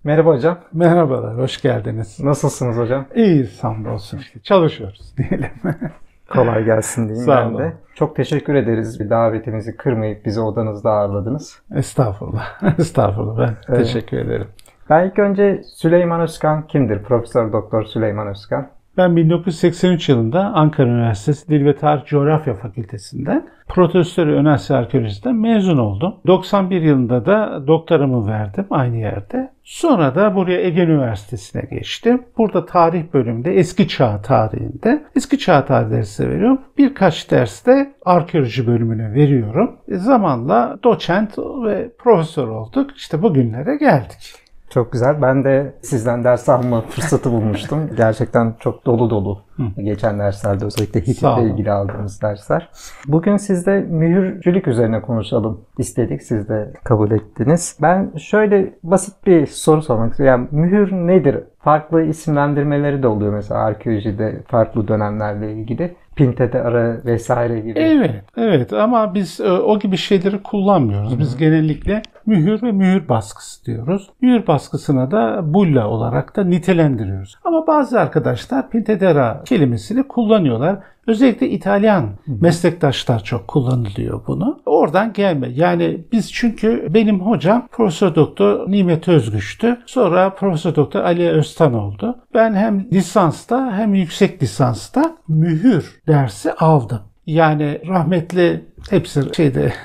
Merhaba hocam. Merhabalar, hoş geldiniz. Nasılsınız hocam? İyiyiz, hamdolsun. Çalışıyoruz diyelim. Kolay gelsin diyeyim Sağ ben olun. de. Çok teşekkür ederiz. Davetimizi kırmayıp bizi odanızda ağırladınız. Estağfurullah, estağfurullah. Ben teşekkür ederim. Ben ilk önce Süleyman Özkan kimdir? Profesör Doktor Süleyman Özkan. Ben 1983 yılında Ankara Üniversitesi Dil ve Tarih Coğrafya Fakültesinden Protohistori Ön Asya Arkeolojisi'nden mezun oldum. 91 yılında da doktoramı verdim aynı yerde. Sonra da buraya Ege Üniversitesi'ne geçtim. Burada tarih bölümünde Eski Çağ tarihinde Eski Çağ tarih dersi veriyorum. Birkaç derste arkeoloji bölümüne veriyorum. Zamanla doçent ve profesör olduk. İşte bugünlere geldik. Çok güzel. Ben de sizden ders alma fırsatı bulmuştum. Gerçekten çok dolu dolu geçen derslerde, özellikle Hitit'le ilgili aldığımız dersler. Bugün sizle mühürcülük üzerine konuşalım istedik. Siz de kabul ettiniz. Ben şöyle basit bir soru sormak istiyorum. Yani mühür nedir? Farklı isimlendirmeleri de oluyor mesela arkeolojide farklı dönemlerle ilgili. Pintede ara vesaire gibi. Evet ama biz o gibi şeyleri kullanmıyoruz. Biz genellikle mühür ve mühür baskısı diyoruz. Mühür baskısına da bulla olarak da nitelendiriyoruz. Ama bazı arkadaşlar pintedera kelimesini kullanıyorlar. Özellikle İtalyan meslektaşlar çok kullanılıyor bunu. Oradan gelme. Yani biz çünkü benim hocam Profesör Doktor Nimet Özgüç'tü. Sonra Profesör Doktor Ali Öztan oldu. Ben hem lisansta hem yüksek lisansta mühür dersi aldım. Yani rahmetli hepsi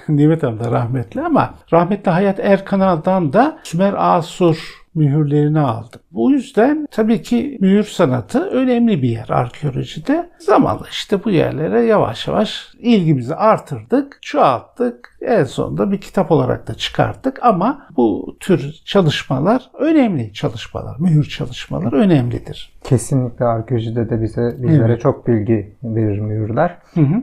Nimet Hanım da rahmetli ama rahmetli Hayat Erkanal'dan da Sümer Asur mühürlerini aldım. Bu yüzden tabii ki mühür sanatı önemli bir yer arkeolojide. Zamanla işte bu yerlere yavaş yavaş ilgimizi artırdık, çoğalttık. En sonunda bir kitap olarak da çıkarttık ama bu tür çalışmalar önemli çalışmalar. Mühür çalışmaları önemlidir. Kesinlikle arkeolojide de bizlere çok bilgi verir mühürler.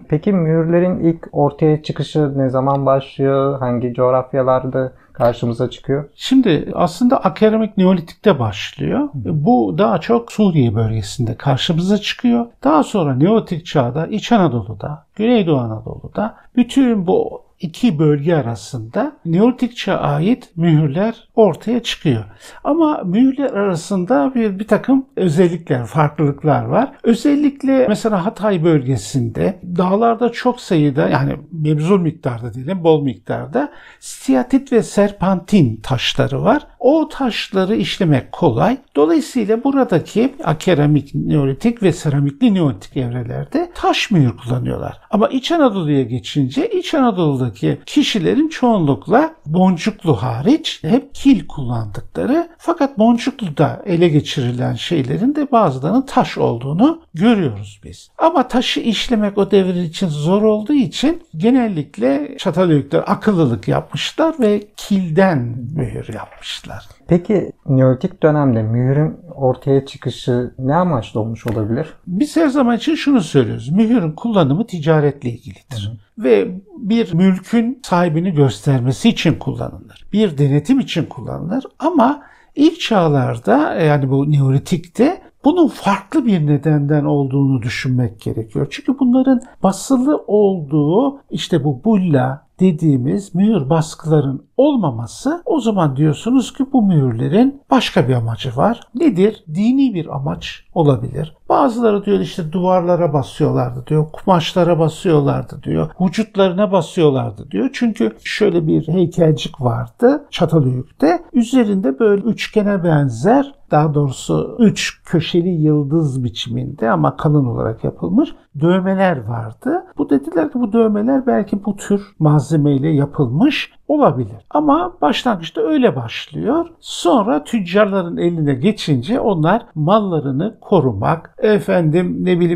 Peki mühürlerin ilk ortaya çıkışı ne zaman başlıyor? Hangi coğrafyalarda karşımıza çıkıyor? Şimdi aslında akeramik Neolitik'te başlıyor. Bu daha çok Suriye bölgesinde karşımıza çıkıyor. Daha sonra Neolitik çağda İç Anadolu'da, Güneydoğu Anadolu'da bütün bu iki bölge arasında Neolitik çağa ait mühürler ortaya çıkıyor. Ama mühürler arasında bir takım özellikler, farklılıklar var. Özellikle mesela Hatay bölgesinde dağlarda çok sayıda, yani mebzul miktarda diyelim, bol miktarda stiatit ve serpantin taşları var. O taşları işlemek kolay. Dolayısıyla buradaki akeramik Neolitik ve seramikli Neolitik evrelerde taş mühür kullanıyorlar. Ama İç Anadolu'ya geçince İç Anadolu'daki kişilerin çoğunlukla boncuklu hariç hep kil kullandıkları, fakat boncukluda ele geçirilen şeylerin de bazılarının taş olduğunu görüyoruz biz. Ama taşı işlemek o devir için zor olduğu için genellikle Çatalhöyükler akıllılık yapmışlar ve kilden mühür yapmışlar. Peki Neolitik dönemde mühürün ortaya çıkışı ne amaçla olmuş olabilir? Biz her zaman için şunu söylüyoruz. Mühürün kullanımı ticaretle ilgilidir. Ve bir mülkün sahibini göstermesi için kullanılır. Bir denetim için kullanılır. Ama ilk çağlarda, yani bu Neolitik'te, bunun farklı bir nedenden olduğunu düşünmek gerekiyor. Çünkü bunların basılı olduğu, işte bu bulla dediğimiz mühür baskıların olmaması, o zaman diyorsunuz ki bu mühürlerin başka bir amacı var. Nedir? Dini bir amaç olabilir. Bazıları diyor işte duvarlara basıyorlardı diyor, kumaşlara basıyorlardı diyor, vücutlarına basıyorlardı diyor. Çünkü şöyle bir heykelcik vardı Çatalhöyük'te. Üzerinde böyle üçgene benzer, daha doğrusu 3 köşeli yıldız biçiminde ama kalın olarak yapılmış dövmeler vardı. Bu dediler ki bu dövmeler belki bu tür malzemeyle yapılmış olabilir. Ama başlangıçta öyle başlıyor. Sonra tüccarların eline geçince onlar mallarını korumak,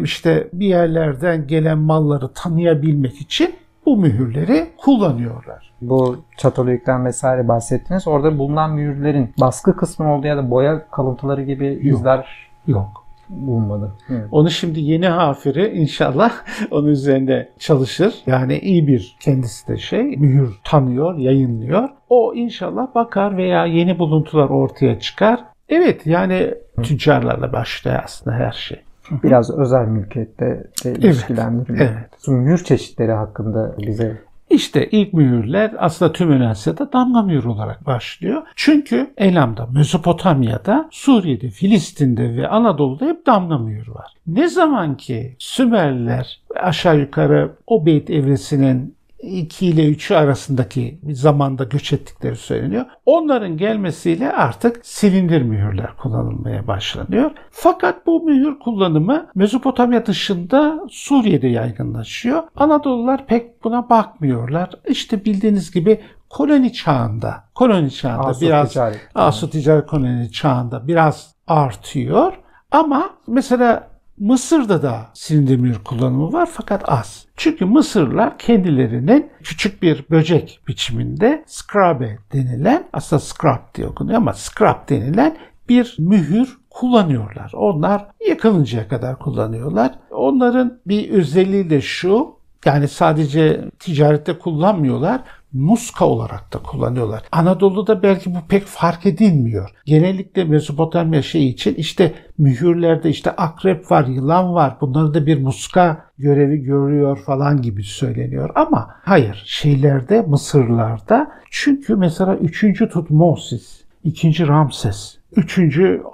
işte bir yerlerden gelen malları tanıyabilmek için bu mühürleri kullanıyorlar. Bu Çatalhöyük'ten vesaire bahsettiniz. Orada bulunan mühürlerin baskı kısmı oldu ya da boya kalıntıları gibi izler yok. Bulunmadı. Evet. Onu şimdi yeni hafiri inşallah onun üzerinde çalışır. Yani iyi bir kendisi de mühür tanıyor, yayınlıyor. O inşallah bakar veya yeni buluntular ortaya çıkar. Evet, yani tüccarlarla başlıyor aslında her şey. Biraz özel mülkiyette de ilişkilendiriliyor. Evet. Mühür çeşitleri hakkında bize İşte ilk mühürler aslında tüm Asya'da damga mühür olarak başlıyor. Çünkü Elam'da, Mezopotamya'da, Suriye'de, Filistin'de ve Anadolu'da hep damga mühür var. Ne zaman ki Sümerliler aşağı yukarı o Beyt evresinin 2 ile 3'ü arasındaki bir zamanda göç ettikleri söyleniyor. Onların gelmesiyle artık silindir mühürler kullanılmaya başlanıyor. Fakat bu mühür kullanımı Mezopotamya dışında Suriye'de yaygınlaşıyor. Anadolular pek buna bakmıyorlar. İşte bildiğiniz gibi koloni çağında Asur ticaret koloni çağında biraz artıyor. Ama mesela Mısır'da da silindir mühür kullanımı var fakat az. Çünkü Mısırlılar kendilerinin küçük bir böcek biçiminde skrabe denilen, aslında skrab diye okunuyor ama skrab denilen bir mühür kullanıyorlar. Onlar yakılıncaya kadar kullanıyorlar. Onların bir özelliği de şu, yani sadece ticarette kullanmıyorlar, muska olarak da kullanıyorlar. Anadolu'da belki bu pek fark edilmiyor. Genellikle Mezopotamya için işte mühürlerde işte akrep var, yılan var. Bunları da bir muska görevi görüyor falan gibi söyleniyor. Ama hayır, Mısırlarda çünkü mesela 3. Tutmosis, 2. Ramses, 3.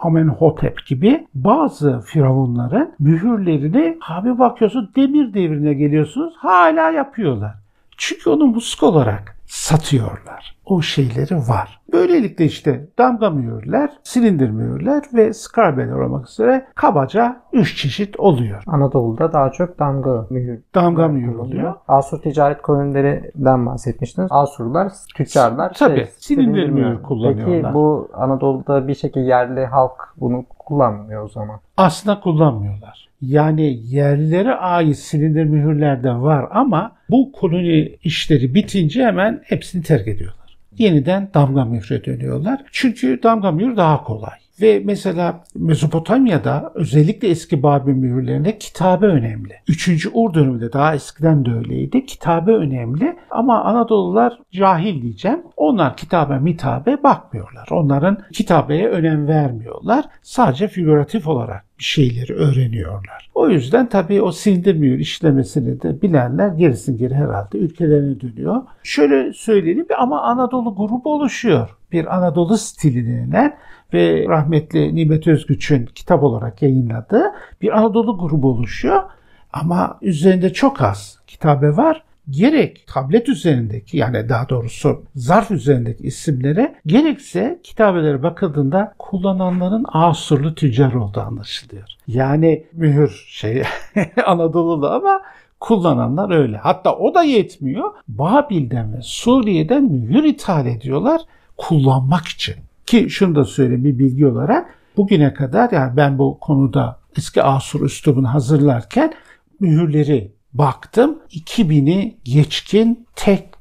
Amenhotep gibi bazı firavunların mühürlerini abi bakıyorsun demir devrine geliyorsunuz hala yapıyorlar. Çünkü onu muska olarak satıyorlar. O şeyleri var. Böylelikle işte damga mühürler, silindir mühürler ve skrabeler olmak üzere kabaca 3 çeşit oluyor. Anadolu'da daha çok damga mühür oluyor. Asur ticaret kolonilerinden bahsetmiştiniz. Asurlular, tüccarlar tabii silindir mühür kullanıyorlar. Peki bu Anadolu'da bir şekilde yerli halk bunu kullanmıyor o zaman. Aslında kullanmıyorlar. Yani yerlilere ait silindir mühürler de var ama bu koloni işleri bitince hemen hepsini terk ediyorlar. Yeniden damga mühre dönüyorlar. Çünkü damga mühür daha kolay. Ve mesela Mezopotamya'da özellikle eski Babil mühürlerinde kitabe önemli. 3. Ur döneminde daha eskiden de öyleydi. Kitabe önemli ama Anadolular cahil diyeceğim. Onlar kitabe mitabe bakmıyorlar. Onların kitabeye önem vermiyorlar. Sadece figüratif olarak bir şeyleri öğreniyorlar. O yüzden tabii o silindir mühür işlemesini de bilenler gerisin geri herhalde ülkelerine dönüyor. Şöyle söyleyelim ama Anadolu grubu oluşuyor. Bir Anadolu stili denilen ve rahmetli Nimet Özgüç'ün kitap olarak yayınladığı bir Anadolu grubu oluşuyor. Ama üzerinde çok az kitabe var. Gerek tablet üzerindeki, yani daha doğrusu zarf üzerindeki isimlere, gerekse kitabelere bakıldığında kullananların Asurlu tüccar olduğu anlaşılıyor. Yani mühür Anadolu'lu ama kullananlar öyle. Hatta o da yetmiyor. Babil'den ve Suriye'den mühür ithal ediyorlar kullanmak için. Ki şunu da söyleyeyim bir bilgi olarak, bugüne kadar yani ben bu konuda eski Asur üslubunu hazırlarken mühürleri baktım. 2000'i geçkin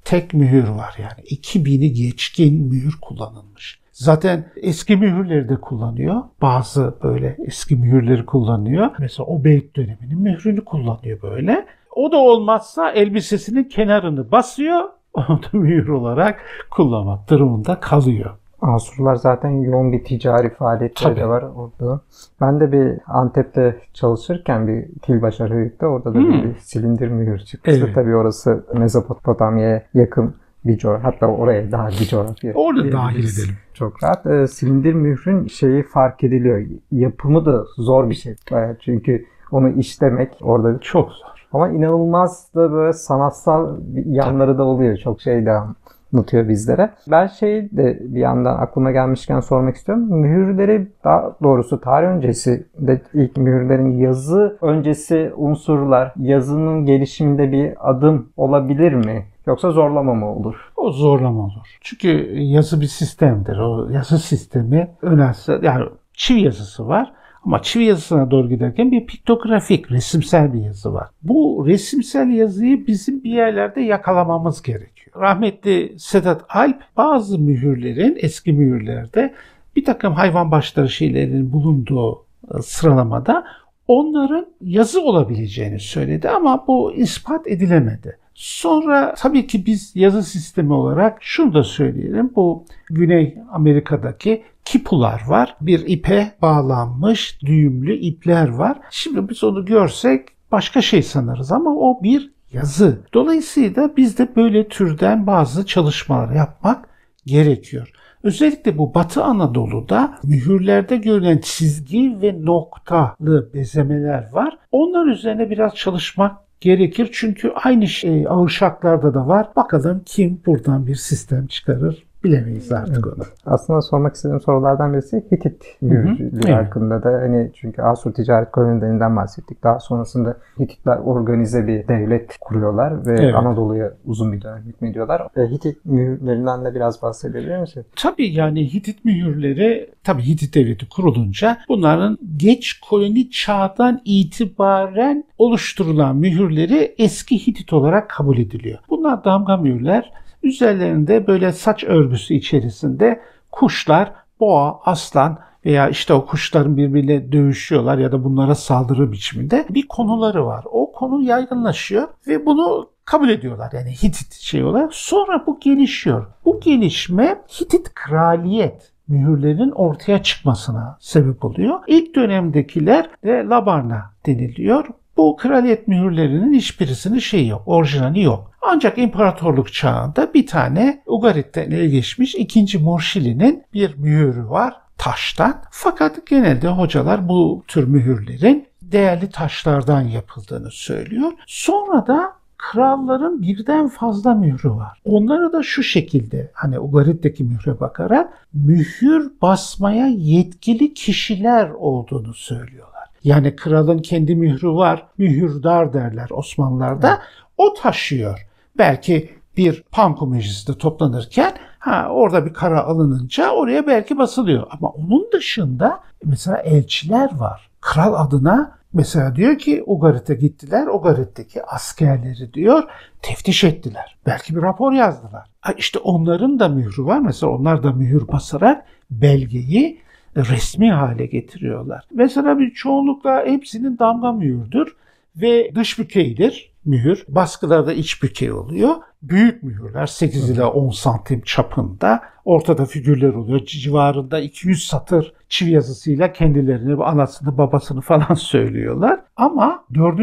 tek mühür var yani. 2000'i geçkin mühür kullanılmış. Zaten eski mühürleri de kullanıyor. Bazı böyle eski mühürleri kullanıyor. Mesela o Beyt döneminin mührünü kullanıyor böyle. O da olmazsa elbisesinin kenarını basıyor. Onu da mühür olarak kullanmak durumunda kalıyor. Asurlar zaten yoğun bir ticari faaliyetleri de var orada. Ben de bir Antep'te çalışırken bir Kilbaşar Höyük'te orada da bir silindir mühür çıkmıştı. Evet. Tabii orası Mezopotamya'ya yakın bir coğrafya. Hatta oraya daha bir coğrafya. Orada dahil edelim. Çok rahat. Silindir mührün fark ediliyor. Yapımı da zor bir şey. Çünkü onu işlemek orada çok zor. Ama inanılmaz da böyle sanatsal yanları da oluyor. Çok de anlatıyor bizlere. Ben de bir yandan aklıma gelmişken sormak istiyorum. Mühürleri, daha doğrusu tarih öncesi de ilk mühürlerin yazı öncesi unsurlar, yazının gelişiminde bir adım olabilir mi? Yoksa zorlama mı olur? O zorlama olur. Çünkü yazı bir sistemdir. O yazı sistemi önemli. Yani çivi yazısı var. Ama çivi yazısına doğru giderken bir piktografik, resimsel bir yazı var. Bu resimsel yazıyı bizim bir yerlerde yakalamamız gerekiyor. Rahmetli Sedat Alp bazı mühürlerin, eski mühürlerde bir takım hayvan başları şeylerin bulunduğu sıralamada onların yazı olabileceğini söyledi ama bu ispat edilemedi. Sonra tabii ki biz yazı sistemi olarak şunu da söyleyelim. Bu Güney Amerika'daki kipular var. Bir ipe bağlanmış düğümlü ipler var. Şimdi biz onu görsek başka şey sanırız ama o bir yazı. Dolayısıyla biz de böyle türden bazı çalışmalar yapmak gerekiyor. Özellikle bu Batı Anadolu'da mühürlerde görülen çizgi ve noktalı bezemeler var. Onlar üzerine biraz çalışmak gerekir. Çünkü aynı şey Ağırşaklar'da da var. Bakalım kim buradan bir sistem çıkarır, bilemeyiz artık onu. Aslında sormak istediğim sorulardan birisi Hitit mühürcülüğü hakkında da. Hani çünkü Asur ticaret kolonilerinden bahsettik. Daha sonrasında Hititler organize bir devlet kuruyorlar ve Anadolu'ya uzun bir dönem hükmediyorlar. Hitit mühürlerinden de biraz bahsedebilir misin? Tabii yani Hitit mühürleri, tabii Hitit devleti kurulunca bunların geç koloni çağdan itibaren oluşturulan mühürleri eski Hitit olarak kabul ediliyor. Bunlar damga mühürler. Üzerlerinde böyle saç örgüsü içerisinde kuşlar, boğa, aslan veya işte o kuşların birbiriyle dövüşüyorlar ya da bunlara saldırı biçiminde bir konuları var. O konu yaygınlaşıyor ve bunu kabul ediyorlar yani Hitit şey olarak. Sonra bu gelişiyor. Bu gelişme Hitit kraliyet mühürlerin ortaya çıkmasına sebep oluyor. İlk dönemdekiler de Labarna deniliyor. Bu kraliyet mühürlerinin hiçbirisinin şeyi yok, orijinali yok. Ancak imparatorluk çağında bir tane Ugarit'ten ele geçmiş 2. Morşili'nin bir mühürü var taştan. Fakat genelde hocalar bu tür mühürlerin değerli taşlardan yapıldığını söylüyor. Sonra da kralların birden fazla mührü var. Onları da şu şekilde, hani Ugarit'teki mühre bakarak mühür basmaya yetkili kişiler olduğunu söylüyorlar. Yani kralın kendi mührü var, mühürdar derler Osmanlılar'da. O taşıyor. Belki bir Panku Meclisi'nde toplanırken orada bir karar alınınca oraya belki basılıyor. Ama onun dışında mesela elçiler var. Kral adına mesela diyor ki Ugarit'e gittiler. Ugarit'teki askerleri diyor teftiş ettiler. Belki bir rapor yazdılar. İşte onların da mührü var. Mesela onlar da mühür basarak belgeyi resmi hale getiriyorlar. Mesela bir çoğunlukla hepsinin damga mühürdür ve dış bükeydir mühür. Baskılarda iç bükey oluyor. Büyük mühürler 8 ila 10 santim çapında. Ortada figürler oluyor. Civarında 200 satır çivi yazısıyla kendilerini, anasını, babasını falan söylüyorlar. Ama 4.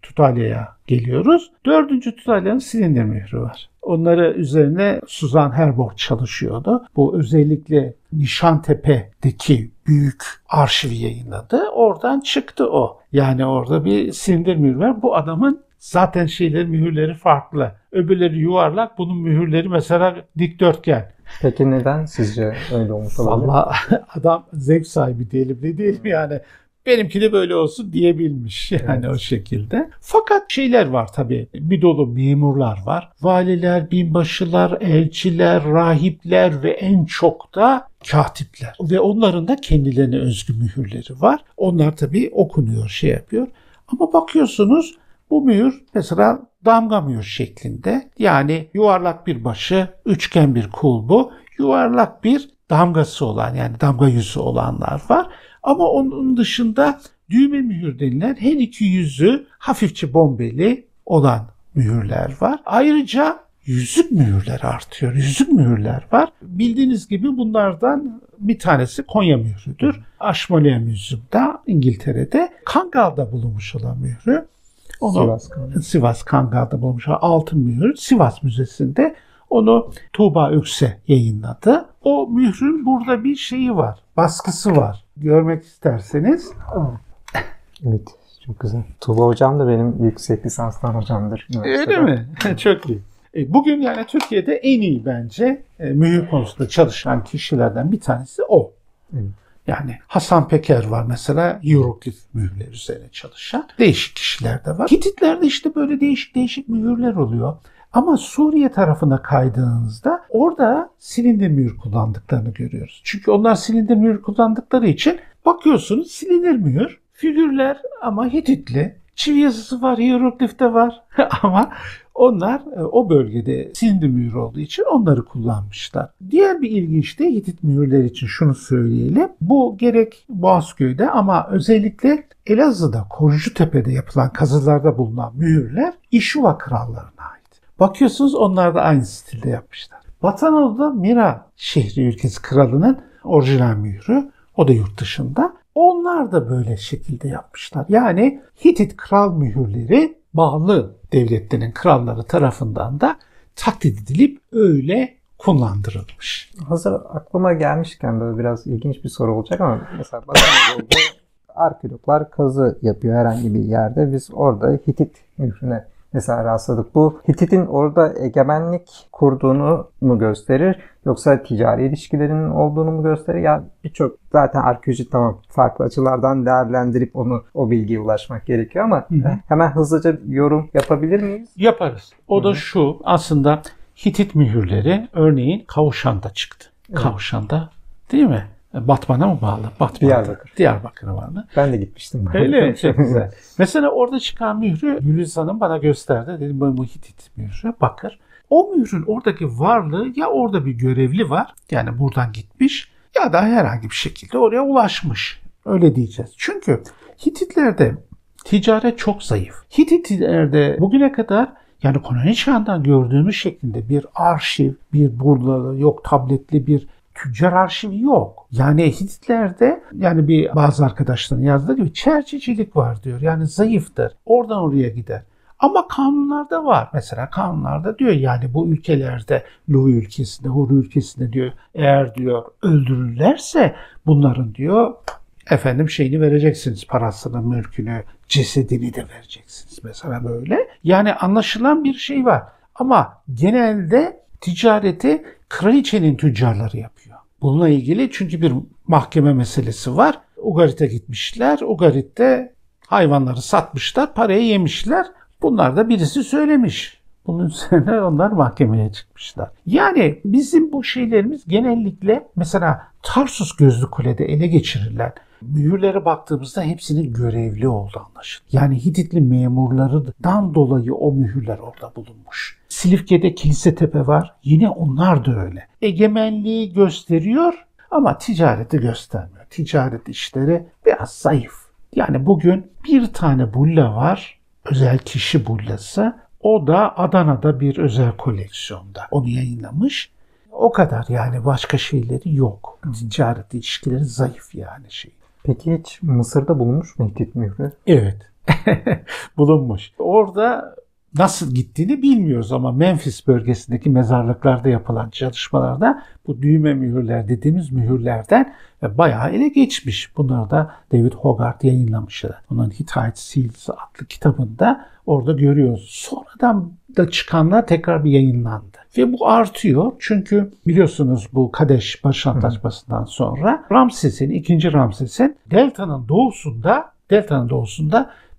Tutalya'ya geliyoruz. 4. Tutalya'nın silindir mührü var. Onları üzerine Suzan Herborg çalışıyordu. Bu özellikle Nişantepe'deki büyük arşivi yayınladı. Oradan çıktı o. Yani orada bir silindir mührü var. Bu adamın zaten mühürleri farklı. Öbürleri yuvarlak, bunun mühürleri mesela dikdörtgen. Peki neden sizce öyle olmuş olabilir? Vallahi adam zevk sahibi diyelim ne değil mi yani? Benimki de böyle olsun diyebilmiş yani o şekilde. Fakat şeyler var tabii. Bir dolu memurlar var. Valiler, binbaşılar, elçiler, rahipler ve en çok da katipler. Ve onların da kendilerine özgü mühürleri var. Onlar tabii okunuyor, yapıyor. Ama bakıyorsunuz bu mühür mesela damga mühür şeklinde. Yani yuvarlak bir başı, üçgen bir kulbu, yuvarlak bir damgası olan yani damga yüzü olanlar var. Ama onun dışında düğme mühür denilen her iki yüzü hafifçe bombeli olan mühürler var. Ayrıca yüzük mühürler artıyor. Yüzük mühürler var. Bildiğiniz gibi bunlardan bir tanesi Konya mührüdür. Ashmolean Museum'da İngiltere'de Kangal'da bulunmuş olan mührü. Onu Sivas Kangal'da bulunmuş olan altın mührü Sivas Müzesi'nde onu Tuğba Ökse yayınladı. O mührün burada bir şeyi var. Baskısı var. Görmek isterseniz. Evet. Çok güzel. Tuğba hocam da benim yüksek lisanstan hocamdır. Öyle mi? Çok iyi. Bugün yani Türkiye'de en iyi bence mühür konusunda çalışan kişilerden bir tanesi o. Evet. Yani Hasan Peker var mesela hieroglif mühürler üzerine çalışan. Değişik kişiler de var. Hititlerde işte böyle değişik mühürler oluyor. Ama Suriye tarafına kaydığınızda orada silindir mühür kullandıklarını görüyoruz. Çünkü onlar silindir mühür kullandıkları için bakıyorsunuz silindir mühür. Figürler ama Hititli. Çivi yazısı var, hieroglifte var ama onlar o bölgede silindir mühür olduğu için onları kullanmışlar. Diğer bir ilginç de Hitit mühürleri için şunu söyleyelim. Bu gerek Boğazköy'de ama özellikle Elazığ'da, Korucutepe'de yapılan kazılarda bulunan mühürler İşuva krallarına ait. Bakıyorsunuz onlar da aynı stilde yapmışlar. Batı Anadolu'da Mira şehri ülkesi kralının orijinal mührü. O da yurt dışında. Onlar da böyle şekilde yapmışlar. Yani Hitit kral mühürleri bağlı devletlerin kralları tarafından da taklit edilip öyle kullandırılmış. Hazır aklıma gelmişken böyle biraz ilginç bir soru olacak ama mesela Batı Anadolu'da arkeologlar kazı yapıyor herhangi bir yerde. Biz orada Hitit mührüne mesela rastladık. Bu Hitit'in orada egemenlik kurduğunu mu gösterir yoksa ticari ilişkilerinin olduğunu mu gösterir? Ya birçok zaten arkeoloji tamam farklı açılardan değerlendirip o bilgiye ulaşmak gerekiyor ama hemen hızlıca yorum yapabilir miyiz? Yaparız. O da şu aslında Hitit mühürleri örneğin Kavuşan'da çıktı. Evet. Kavuşan'da değil mi? Batman'a mı bağlı? Diyarbakır'a bağlı. Ben de gitmiştim. Öyle mi? Çok güzel. Mesela orada çıkan mührü Gülüz Hanım bana gösterdi. Dedim bu Hitit mührü. Bakır. O mührün oradaki varlığı ya orada bir görevli var. Yani buradan gitmiş ya da herhangi bir şekilde oraya ulaşmış. Öyle diyeceğiz. Çünkü Hititlerde ticaret çok zayıf. Hititlerde bugüne kadar yani koloni çağından gördüğümüz şeklinde bir arşiv, bir burada yok tabletli bir tüccar arşivi yok. Yani Hititlerde yani bazı arkadaşların yazdığı gibi çerçecilik var diyor. Yani zayıftır. Oradan oraya gider. Ama kanunlarda var. Mesela kanunlarda diyor yani bu ülkelerde Lu ülkesinde, Huru ülkesinde diyor eğer diyor öldürürlerse bunların diyor şeyini vereceksiniz. Parasını, mülkünü, cesedini de vereceksiniz. Mesela böyle. Yani anlaşılan bir şey var. Ama genelde ticareti kraliçenin tüccarları yapıyor. Bununla ilgili çünkü bir mahkeme meselesi var. Ugarit'e gitmişler. Ugarit'te hayvanları satmışlar, parayı yemişler. Bunlar da birisi söylemiş. Bunun üzerine onlar mahkemeye çıkmışlar. Yani bizim bu şeylerimiz genellikle mesela Tarsus Gözlü Kule'de ele geçirilen mühürlere baktığımızda hepsinin görevli olduğu anlaşılıyor. Yani Hititli memurlarından dolayı o mühürler orada bulunmuş. Silifke'de Kilisetepe var. Yine onlar da öyle. Egemenliği gösteriyor ama ticareti göstermiyor. Ticaret işleri biraz zayıf. Yani bugün bir tane bulla var. Özel kişi bullası. O da Adana'da bir özel koleksiyonda. Onu yayınlamış. O kadar yani başka şeyleri yok. Ticaret ilişkileri zayıf yani şey. Peki hiç Mısır'da bulunmuş mu Hitit mührü? Evet. Bulunmuş. Orada nasıl gittiğini bilmiyoruz ama Memphis bölgesindeki mezarlıklarda yapılan çalışmalarda bu düğme mühürler dediğimiz mühürlerden bayağı ele geçmiş. Bunları da David Hogarth yayınlamıştı. Onun Hittite Seals adlı kitabında orada görüyoruz. Sonradan da çıkanlar tekrar bir yayınlandı. Ve bu artıyor çünkü biliyorsunuz bu Kadeş Barış Antlaşması'ndan sonra ikinci Ramses'in Delta'nın doğusunda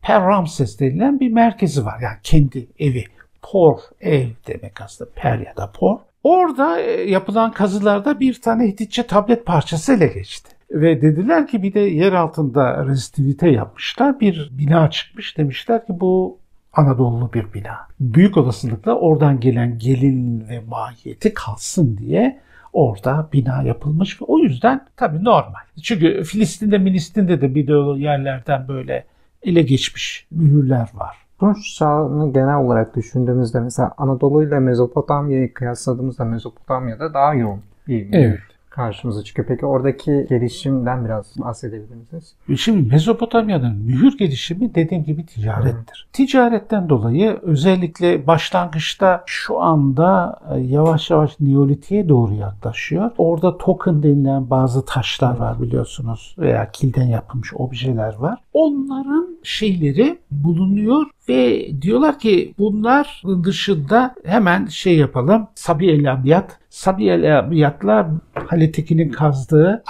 Per Ramses denilen bir merkezi var. Yani kendi evi. Por, ev demek aslında. Per ya da por. Orada yapılan kazılarda bir tane Hititçe tablet parçası ele geçti. Ve dediler ki bir de yer altında rezistivite yapmışlar. Bir bina çıkmış. Demişler ki bu Anadolu bir bina. Büyük olasılıkla oradan gelen gelin ve mahiyeti kalsın diye orada bina yapılmış. Ve o yüzden tabii normal. Çünkü Filistin'de de bir de yerlerden böyle ele geçmiş mühürler var. Tunç çağını genel olarak düşündüğümüzde mesela Anadolu ile Mezopotamya'yı kıyasladığımızda Mezopotamya'da daha yoğun bir mühür karşımıza çıkıyor. Peki oradaki gelişimden biraz bahsedebilir misiniz? Şimdi Mezopotamya'nın mühür gelişimi dediğim gibi ticarettir. Ticaretten dolayı özellikle başlangıçta şu anda yavaş yavaş Neolitik'e doğru yaklaşıyor. Orada token denilen bazı taşlar var biliyorsunuz veya kilden yapılmış objeler var. Onların şeyleri bulunuyor ve diyorlar ki bunların dışında hemen yapalım. Sabi el Abiyat'la Halil Tekin'in kazdığı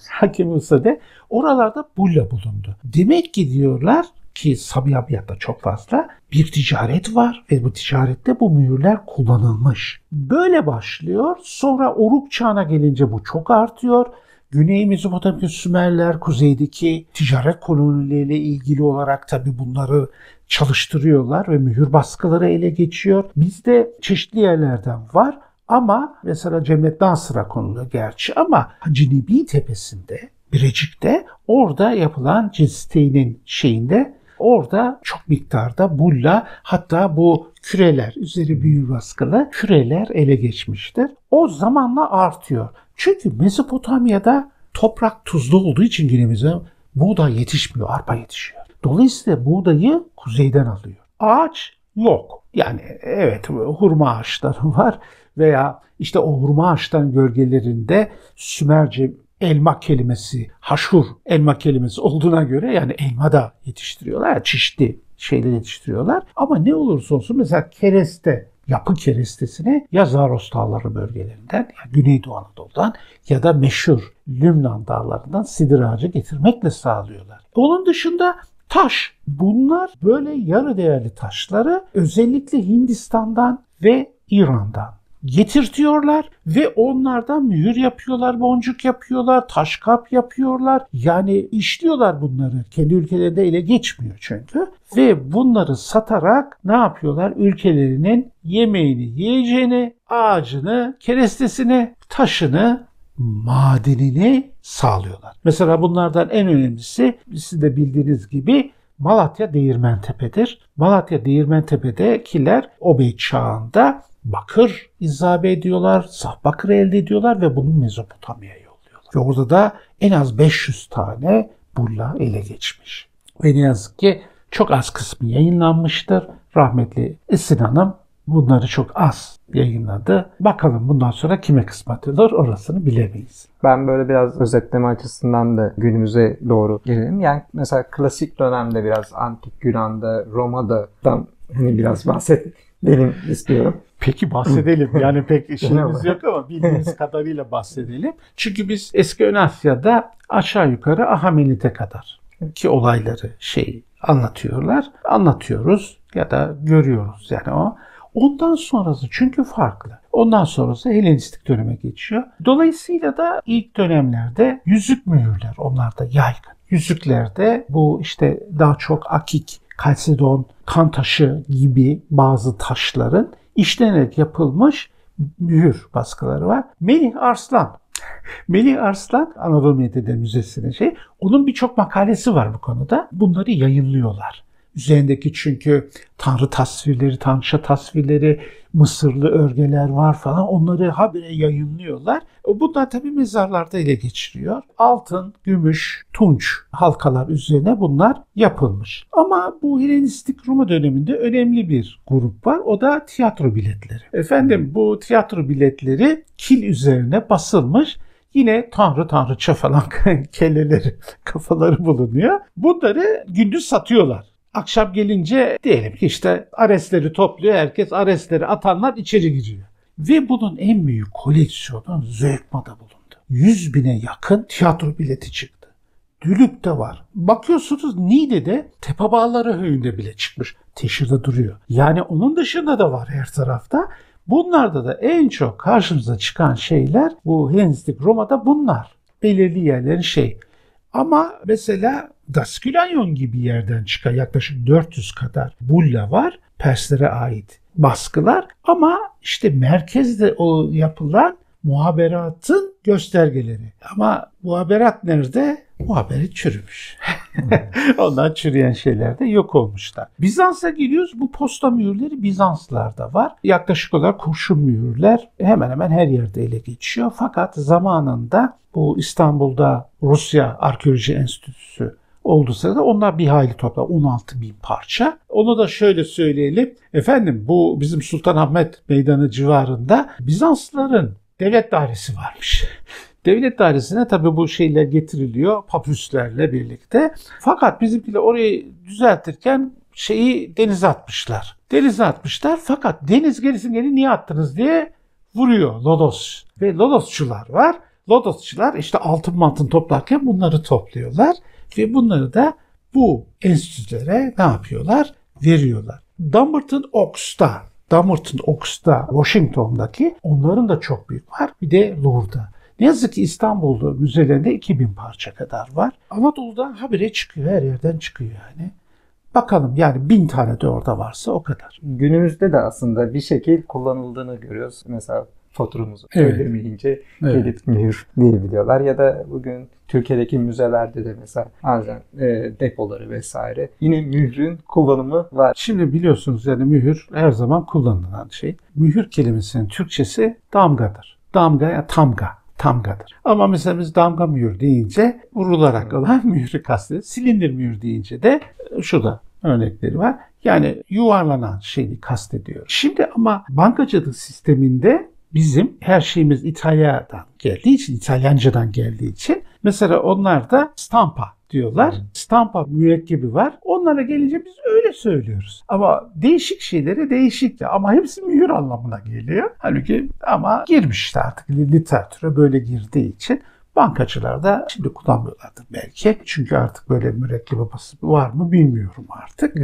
Hakemuse'de oralarda bulla bulundu. Demek ki diyorlar ki Sabi Abiyat'ta çok fazla bir ticaret var ve bu ticarette bu mühürler kullanılmış. Böyle başlıyor. Sonra Uruk çağına gelince bu çok artıyor. Güney Mezopotamya Sümerler kuzeydeki ticaret kolonileriyle ilgili olarak tabii bunları çalıştırıyorlar ve mühür baskıları ele geçiyor. Bizde çeşitli yerlerden var ama mesela Cemlet Nasır'a konuluyor gerçi ama Hacı Nebi Tepesi'nde, Birecik'te orada yapılan Ciziteyn'in orada çok miktarda bulla hatta bu küreler, üzeri mühür baskılı küreler ele geçmiştir. O zamanla artıyor. Çünkü Mezopotamya'da toprak tuzlu olduğu için günümüzde buğday yetişmiyor, arpa yetişiyor. Dolayısıyla buğdayı kuzeyden alıyor. Ağaç yok. Yani evet, hurma ağaçları var veya işte o hurma ağaçlarının gölgelerinde Sümerce elma kelimesi, haşhur elma kelimesi olduğuna göre yani elma da yetiştiriyorlar. Çeşitli şeyler yetiştiriyorlar. Ama ne olursa olsun mesela kereste, yapı kerestesini ya Zaros Dağları bölgelerinden, ya Güneydoğu Anadolu'dan ya da meşhur Lübnan dağlarından sidir ağacı getirmekle sağlıyorlar. Onun dışında taş. Bunlar böyle yarı değerli taşları özellikle Hindistan'dan ve İran'dan getirtiyorlar ve onlardan mühür yapıyorlar, boncuk yapıyorlar, taş kap yapıyorlar. Yani işliyorlar bunları. Kendi ülkelerinde ele geçmiyor çünkü. Ve bunları satarak ne yapıyorlar? Ülkelerinin yemeğini, yiyeceğini, ağacını, kerestesini, taşını, madenini sağlıyorlar. Mesela bunlardan en önemlisi sizin de bildiğiniz gibi Malatya Değirmentepe'dir. Malatya Değirmentepe'dekiler Obey çağında bakır izabe ediyorlar, saf bakır elde ediyorlar ve bunu Mezopotamya'ya yolluyorlar. Ve orada da en az 500 tane bulla ele geçmiş. Ve ne yazık ki çok az kısmı yayınlanmıştır. Rahmetli Esin Hanım bunları çok az yayınladı. Bakalım bundan sonra kime kısmet olur orasını bilemeyiz. Ben böyle biraz özetleme açısından da günümüze doğru gelelim. Yani mesela klasik dönemde biraz antik Yunan'da, Roma'dan hani biraz bahsedelim istiyorum. Peki bahsedelim. Yani pek işimiz yok ama bildiğimiz kadarıyla bahsedelim. Çünkü biz eski Ön Asya'da aşağı yukarı Ahamenid'e kadar ki olayları anlatıyoruz ya da görüyoruz yani o. Ondan sonrası çünkü farklı. Ondan sonrası Helenistik döneme geçiyor. Dolayısıyla da ilk dönemlerde yüzük mühürler onlarda yaygın. Yüzüklerde bu işte daha çok akik, kalsedon, kan taşı gibi bazı taşların işlenerek yapılmış mühür baskıları var. Melih Arslan Anadolu Medeniyeti Müzesi'nin onun birçok makalesi var bu konuda. Bunları yayınlıyorlar. Üzerindeki çünkü tanrı tasvirleri, tanrıça tasvirleri, Mısırlı örgeler var falan. Onları habire yayınlıyorlar. Bunlar tabii mezarlarda ele geçiriyor. Altın, gümüş, tunç halkalar üzerine bunlar yapılmış. Ama bu Helenistik Roma döneminde önemli bir grup var. O da tiyatro biletleri. Efendim bu tiyatro biletleri kil üzerine basılmış. Yine tanrıça falan kelleleri, kafaları bulunuyor. Bunları gündüz satıyorlar. Akşam gelince diyelim ki işte aresleri topluyor. Herkes aresleri atanlar içeri giriyor. Ve bunun en büyük koleksiyonu Zöğütma'da bulundu. 100.000'e yakın tiyatro bileti çıktı. Dülük'te var. Bakıyorsunuz Niğde'de Tepe Bağları Höyü'nde bile çıkmış. Teşhirde duruyor. Yani onun dışında da var her tarafta. Bunlarda da en çok karşımıza çıkan şeyler bu Helenistik Roma'da bunlar. Belirli yerlerin Ama mesela Daskülanyon gibi yerden çıkan yaklaşık 400 kadar bulla var. Perslere ait baskılar. Ama işte merkezde o yapılan muhaberatın göstergeleri. Ama muhaberat nerede? Muhaberat çürümüş. Ondan çürüyen şeyler de yok olmuşlar. Bizans'a geliyoruz. Bu posta mühürleri Bizanslarda var. Yaklaşık olarak kurşun mühürler hemen hemen her yerde ele geçiyor. Fakat zamanında bu İstanbul'da Rusya Arkeoloji Enstitüsü olduğu sırada onlar bir hayli toplar. 16.000 parça. Onu da şöyle söyleyelim. Efendim bu bizim Sultanahmet Meydanı civarında Bizanslıların devlet dairesi varmış. Devlet dairesine tabii bu şeyler getiriliyor papüslerle birlikte. Fakat bizimkiler orayı düzeltirken denize atmışlar. Denize atmışlar fakat deniz gerisini niye attınız diye vuruyor Lodos. Ve Lodosçular var. Lodosçular işte altın toplarken bunları topluyorlar. Ve bunları da bu enstitülere ne yapıyorlar? Veriyorlar. Dumbarton Oaks'ta, Washington'daki onların da çok büyük var. Bir de Louvre'da. Ne yazık ki İstanbul'da müzelerinde 2000 parça kadar var. Anadolu'dan habire çıkıyor. Her yerden çıkıyor yani. Bakalım yani 1000 tane de orada varsa o kadar. Günümüzde de aslında bir şekil kullanıldığını görüyoruz. Mesela faturumuzu ödemeyince gelip mühür diyebiliyorlar. Ya da bugün Türkiye'deki müzelerde de mesela bazen depoları vesaire yine mührün kullanımı var. Şimdi biliyorsunuz yani mühür her zaman kullanılan şey. Mühür kelimesinin Türkçesi damgadır. Damga ya tamga. tamgadır. Ama mesela biz damga mühür deyince vurularak olan mührü kastediyoruz. Silindir mühür deyince de şurada örnekleri var. Yani yuvarlanan şeyi kastediyor. Şimdi ama bankacılık sisteminde bizim her şeyimiz İtalya'dan geldiği için, İtalyancadan geldiği için mesela onlar da stampa diyorlar. Stampa mürekkebi var. Onlara gelince biz öyle söylüyoruz. Ama değişik şeylere değişik ama hepsi mühür anlamına geliyor. Halbuki ama girmiş işte artık literatüre böyle girdiği için bankacılar da şimdi kullanmıyorlardır belki. Çünkü artık böyle mürekkebi basıp var mı bilmiyorum artık.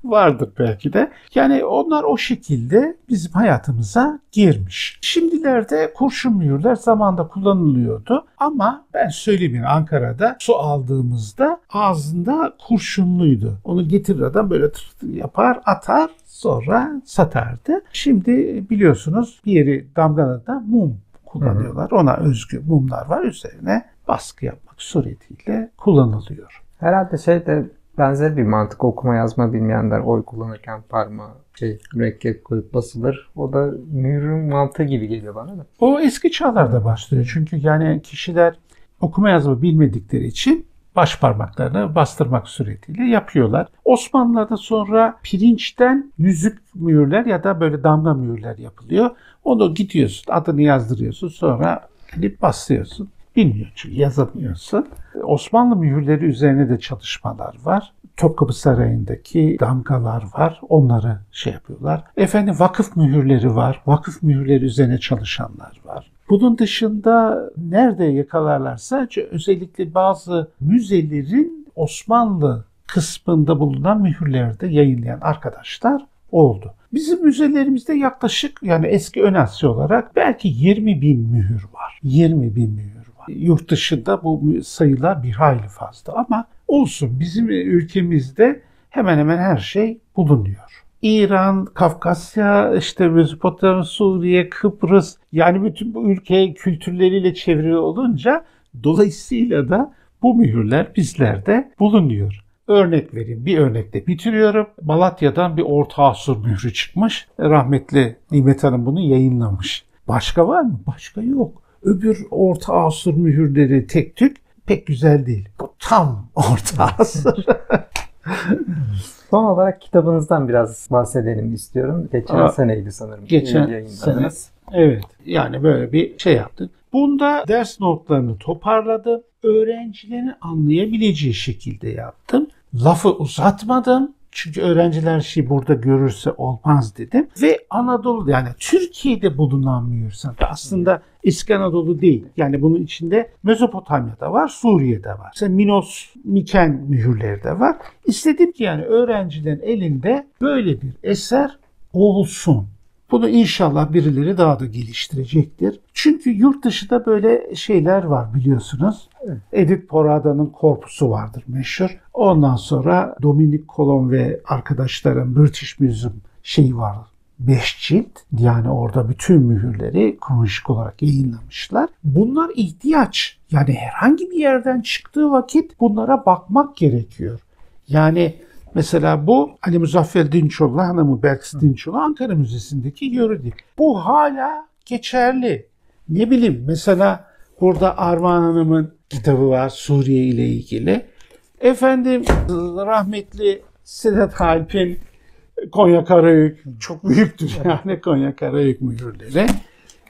Vardır belki de. Yani onlar o şekilde bizim hayatımıza girmiş. Şimdilerde kurşun mühürler zamanında kullanılıyordu. Ama ben söyleyeyim Ankara'da su aldığımızda ağzında kurşunluydu. Onu getirir adam böyle yapar atar sonra satardı. Şimdi biliyorsunuz bir yeri damgalada mum kullanıyorlar. Ona özgü mumlar var. Üzerine baskı yapmak suretiyle kullanılıyor. Herhalde de benzer bir mantık, okuma yazma bilmeyenler oy kullanırken parmağı mürekkep koyup basılır. O da mühürün mantığı gibi geliyor bana da. O eski çağlarda başlıyor. Çünkü yani kişiler okuma yazma bilmedikleri için baş parmaklarını bastırmak suretiyle yapıyorlar. Osmanlı'da sonra pirinçten yüzük mühürler ya da böyle damga mühürler yapılıyor. Onu gidiyorsun, adını yazdırıyorsun, sonra gidip bastırıyorsun. Bilmiyor çünkü yazamıyorsun. Osmanlı mühürleri üzerine de çalışmalar var. Topkapı Sarayı'ndaki damgalar var. Onları yapıyorlar. Vakıf mühürleri var. Vakıf mühürleri üzerine çalışanlar var. Bunun dışında nerede yakalarlarsa özellikle bazı müzelerin Osmanlı kısmında bulunan mühürlerde yayınlayan arkadaşlar oldu. Bizim müzelerimizde yaklaşık yani eski Ön Asya olarak belki 20.000 mühür var. 20.000 mühür var. Yurt dışında bu sayılar bir hayli fazla ama olsun bizim ülkemizde hemen hemen her şey bulunuyor. İran, Kafkasya, Mezopotamya, Suriye, Kıbrıs yani bütün bu ülke kültürleriyle çevrili olunca dolayısıyla da bu mühürler bizlerde bulunuyor. Örnek vereyim. Bir örnekle bitiriyorum. Malatya'dan bir Orta Asur mührü çıkmış. Rahmetli Nimet Hanım bunu yayınlamış. Başka var mı? Başka yok. Öbür Orta Asur mühürleri tek tük pek güzel değil. Bu tam Orta Asur. Son olarak kitabınızdan biraz bahsedelim istiyorum. Geçen seneydi sanırım. Geçen sene. Evet. Yani böyle bir yaptık. Bunda ders notlarını toparladım. Öğrencilerin anlayabileceği şekilde yaptım. Lafı uzatmadım. Çünkü öğrenciler burada görürse olmaz dedim. Ve Anadolu yani Türkiye'de bulunan mühür sanatı aslında eski Anadolu değil. Yani bunun içinde Mezopotamya'da var, Suriye'de var. Mesela Minos, Miken mühürleri de var. İstedim ki yani öğrencilerin elinde böyle bir eser olsun. Bunu inşallah birileri daha da geliştirecektir. Çünkü yurt dışında böyle şeyler var biliyorsunuz. Edith Porada'nın korpusu vardır meşhur. Ondan sonra Dominic Colon ve arkadaşların British Museum var. 5 cilt. Yani orada bütün mühürleri kronolojik olarak yayınlamışlar. Bunlar ihtiyaç. Yani herhangi bir yerden çıktığı vakit bunlara bakmak gerekiyor. Yani mesela bu Ali Muzaffer Dinçoğlu, hanımı Belkıs Dinçoğlu Ankara Müzesi'ndeki yörü. Bu hala geçerli. Ne bileyim mesela burada Armağan Hanım'ın kitabı var Suriye ile ilgili. Rahmetli Sedat Halp'in Konya Karayük çok büyüktür yani Konya Karayük mühürleri.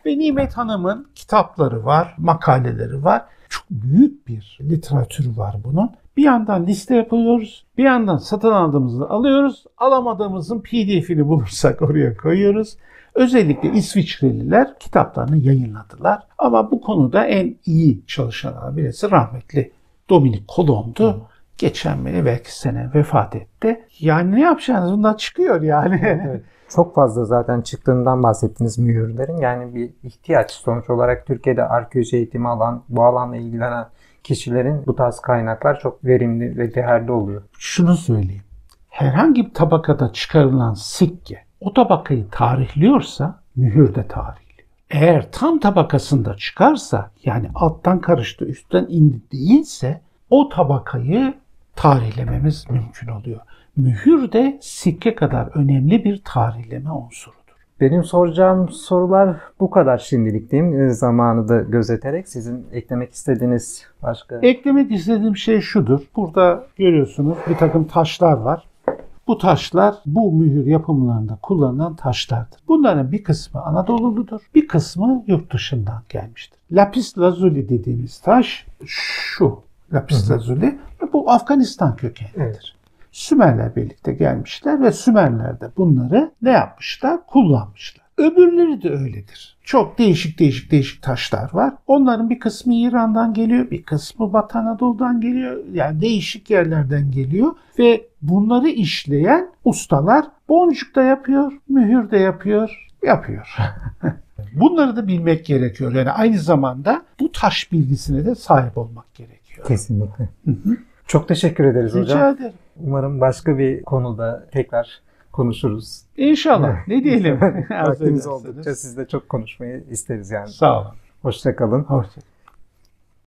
Ve Nimet Hanım'ın kitapları var, makaleleri var. Çok büyük bir literatürü var bunun. Bir yandan liste yapıyoruz, bir yandan satın aldığımızı alıyoruz, alamadığımızın PDF'ini bulursak oraya koyuyoruz. Özellikle İsviçreliler kitaplarını yayınladılar. Ama bu konuda en iyi çalışanlardan birisi rahmetli Dominic Colon'du. Geçen belki sene vefat etti. Yani ne yapacağınız bundan çıkıyor yani. Evet. Çok fazla zaten çıktığından bahsettiniz mühürlerin. Yani bir ihtiyaç. Sonuç olarak Türkiye'de arkeoloji eğitimi alan, bu alanla ilgilenen kişilerin bu tarz kaynaklar çok verimli ve değerli oluyor. Şunu söyleyeyim. Herhangi bir tabakada çıkarılan sikke o tabakayı tarihliyorsa mühür de tarihliyor. Eğer tam tabakasında çıkarsa yani alttan karıştı üstten indi değilse o tabakayı tarihlememiz mümkün oluyor. Mühür de sikke kadar önemli bir tarihleme unsurudur. Benim soracağım sorular bu kadar şimdilik diyeyim. Zamanı da gözeterek sizin eklemek istediğiniz başka... Eklemek istediğim şey şudur. Burada görüyorsunuz bir takım taşlar var. Bu taşlar bu mühür yapımlarında kullanılan taşlardır. Bunların bir kısmı Anadolu'ludur, bir kısmı yurt dışından gelmiştir. Lapis lazuli dediğimiz taş şu lapis lazuli ve bu Afganistan kökenlidir. Evet. Sümerler birlikte gelmişler ve Sümerler de bunları ne yapmışlar? Kullanmışlar. Öbürleri de öyledir. Çok değişik taşlar var. Onların bir kısmı İran'dan geliyor, bir kısmı Batı Anadolu'dan geliyor. Yani değişik yerlerden geliyor ve bunları işleyen ustalar boncuk da yapıyor, mühür de yapıyor. Bunları da bilmek gerekiyor. Yani aynı zamanda bu taş bilgisine de sahip olmak gerekiyor. Kesinlikle. Çok teşekkür ederiz hocam. Rica ederim. Umarım başka bir konuda tekrar konuşuruz. İnşallah. Ne diyelim? Vaktimiz oldukça sizle çok konuşmayı isteriz yani. Sağ olun. Hoşça kalın. Hoşça kalın.